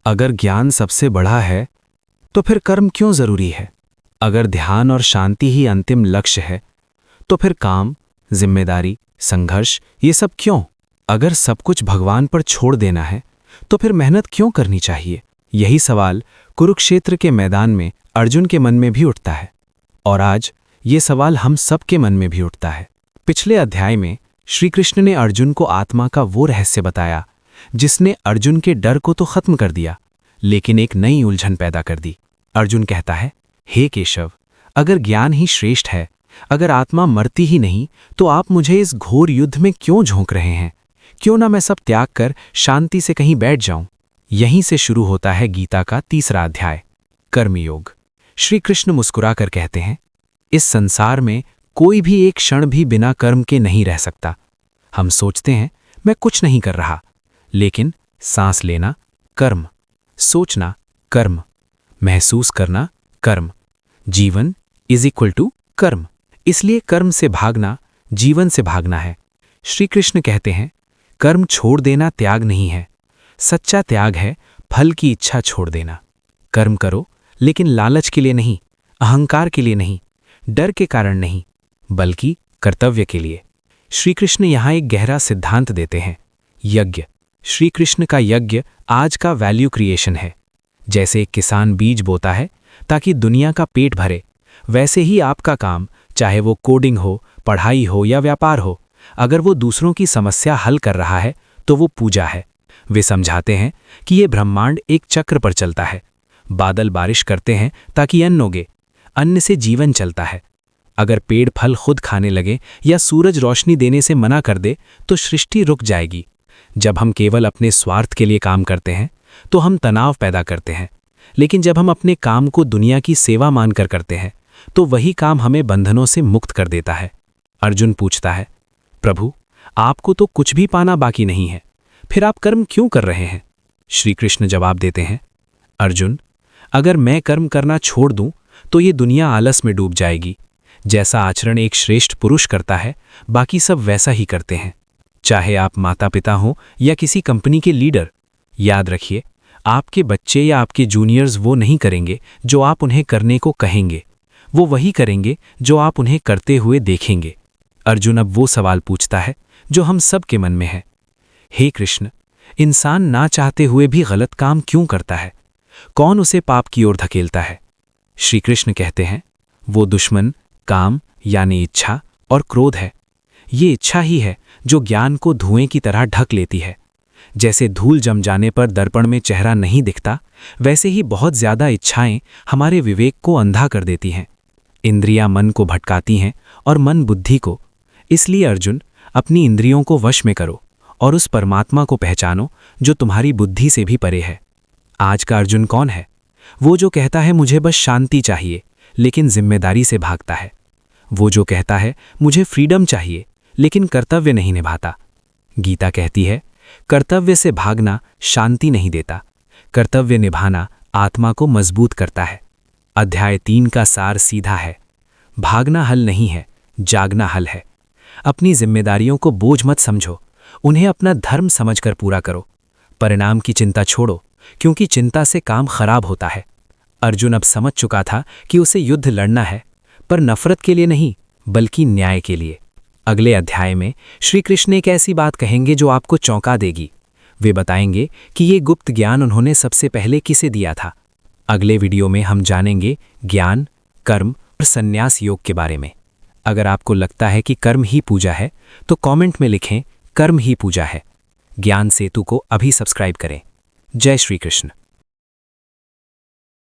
अगर ज्ञान सबसे बड़ा है तो फिर कर्म क्यों जरूरी है? अगर ध्यान और शांति ही अंतिम लक्ष्य है तो फिर काम, जिम्मेदारी, संघर्ष ये सब क्यों? अगर सब कुछ भगवान पर छोड़ देना है तो फिर मेहनत क्यों करनी चाहिए? यही सवाल कुरुक्षेत्र के मैदान में अर्जुन के मन में भी उठता है और आज ये सवाल हम सब के मन में भी उठता है। पिछले अध्याय में श्री कृष्ण ने अर्जुन को आत्मा का वो रहस्य बताया जिसने अर्जुन के डर को तो खत्म कर दिया लेकिन एक नई उलझन पैदा कर दी। अर्जुन कहता है, हे केशव, अगर ज्ञान ही श्रेष्ठ है, अगर आत्मा मरती ही नहीं, तो आप मुझे इस घोर युद्ध में क्यों झोंक रहे हैं? क्यों ना मैं सब त्याग कर शांति से कहीं बैठ जाऊं? यहीं से शुरू होता है गीता का तीसरा अध्याय, कर्मयोग। श्री कृष्ण मुस्कुराकर कहते हैं, इस संसार में कोई भी एक क्षण भी बिना कर्म के नहीं रह सकता। हम सोचते हैं मैं कुछ नहीं कर रहा, लेकिन सांस लेना कर्म, सोचना कर्म, महसूस करना कर्म, जीवन इज इक्वल टू कर्म। इसलिए कर्म से भागना जीवन से भागना है। श्री कृष्ण कहते हैं, कर्म छोड़ देना त्याग नहीं है, सच्चा त्याग है फल की इच्छा छोड़ देना। कर्म करो लेकिन लालच के लिए नहीं, अहंकार के लिए नहीं, डर के कारण नहीं, बल्कि कर्तव्य के लिए। श्री कृष्ण यहाँ एक गहरा सिद्धांत देते हैं, यज्ञ। श्री कृष्ण का यज्ञ आज का वैल्यू क्रिएशन है। जैसे एक किसान बीज बोता है ताकि दुनिया का पेट भरे, वैसे ही आपका काम, चाहे वो कोडिंग हो, पढ़ाई हो या व्यापार हो, अगर वो दूसरों की समस्या हल कर रहा है तो वो पूजा है। वे समझाते हैं कि ये ब्रह्मांड एक चक्र पर चलता है। बादल बारिश करते हैं ताकि अन्न उगे, अन्न से जीवन चलता है। अगर पेड़ फल खुद खाने लगे या सूरज रोशनी देने से मना कर दे तो सृष्टि रुक जाएगी। जब हम केवल अपने स्वार्थ के लिए काम करते हैं तो हम तनाव पैदा करते हैं, लेकिन जब हम अपने काम को दुनिया की सेवा मानकर करते हैं तो वही काम हमें बंधनों से मुक्त कर देता है। अर्जुन पूछता है, प्रभु, आपको तो कुछ भी पाना बाकी नहीं है, फिर आप कर्म क्यों कर रहे हैं? श्री कृष्ण जवाब देते हैं, अर्जुन, अगर मैं कर्म करना छोड़ दूं तो ये दुनिया आलस में डूब जाएगी। जैसा आचरण एक श्रेष्ठ पुरुष करता है, बाकी सब वैसा ही करते हैं। चाहे आप माता पिता हों या किसी कंपनी के लीडर, याद रखिए, आपके बच्चे या आपके जूनियर्स वो नहीं करेंगे जो आप उन्हें करने को कहेंगे, वो वही करेंगे जो आप उन्हें करते हुए देखेंगे। अर्जुन अब वो सवाल पूछता है जो हम सब के मन में है, हे कृष्ण, इंसान ना चाहते हुए भी गलत काम क्यों करता है? कौन उसे पाप की ओर धकेलता है? श्री कृष्ण कहते हैं, वो दुश्मन काम यानी इच्छा और क्रोध है। ये इच्छा ही है जो ज्ञान को धुएं की तरह ढक लेती है। जैसे धूल जम जाने पर दर्पण में चेहरा नहीं दिखता, वैसे ही बहुत ज्यादा इच्छाएं हमारे विवेक को अंधा कर देती हैं। इंद्रियां मन को भटकाती हैं और मन बुद्धि को। इसलिए अर्जुन, अपनी इंद्रियों को वश में करो और उस परमात्मा को पहचानो जो तुम्हारी बुद्धि से भी परे है। आज का अर्जुन कौन है? वो जो कहता है मुझे बस शांति चाहिए लेकिन जिम्मेदारी से भागता है। वो जो कहता है मुझे फ्रीडम चाहिए लेकिन कर्तव्य नहीं निभाता। गीता कहती है, कर्तव्य से भागना शांति नहीं देता, कर्तव्य निभाना आत्मा को मजबूत करता है। अध्याय 3 का सार सीधा है, भागना हल नहीं है, जागना हल है। अपनी जिम्मेदारियों को बोझ मत समझो, उन्हें अपना धर्म समझकर पूरा करो। परिणाम की चिंता छोड़ो, क्योंकि चिंता से काम खराब होता है। अर्जुन अब समझ चुका था कि उसे युद्ध लड़ना है, पर नफरत के लिए नहीं, बल्कि न्याय के लिए। अगले अध्याय में श्री कृष्ण एक ऐसी बात कहेंगे जो आपको चौंका देगी। वे बताएंगे कि ये गुप्त ज्ञान उन्होंने सबसे पहले किसे दिया था। अगले वीडियो में हम जानेंगे ज्ञान, कर्म और संन्यास योग के बारे में। अगर आपको लगता है कि कर्म ही पूजा है तो कमेंट में लिखें, कर्म ही पूजा है। ज्ञान सेतु को अभी सब्सक्राइब करें। जय श्री कृष्ण।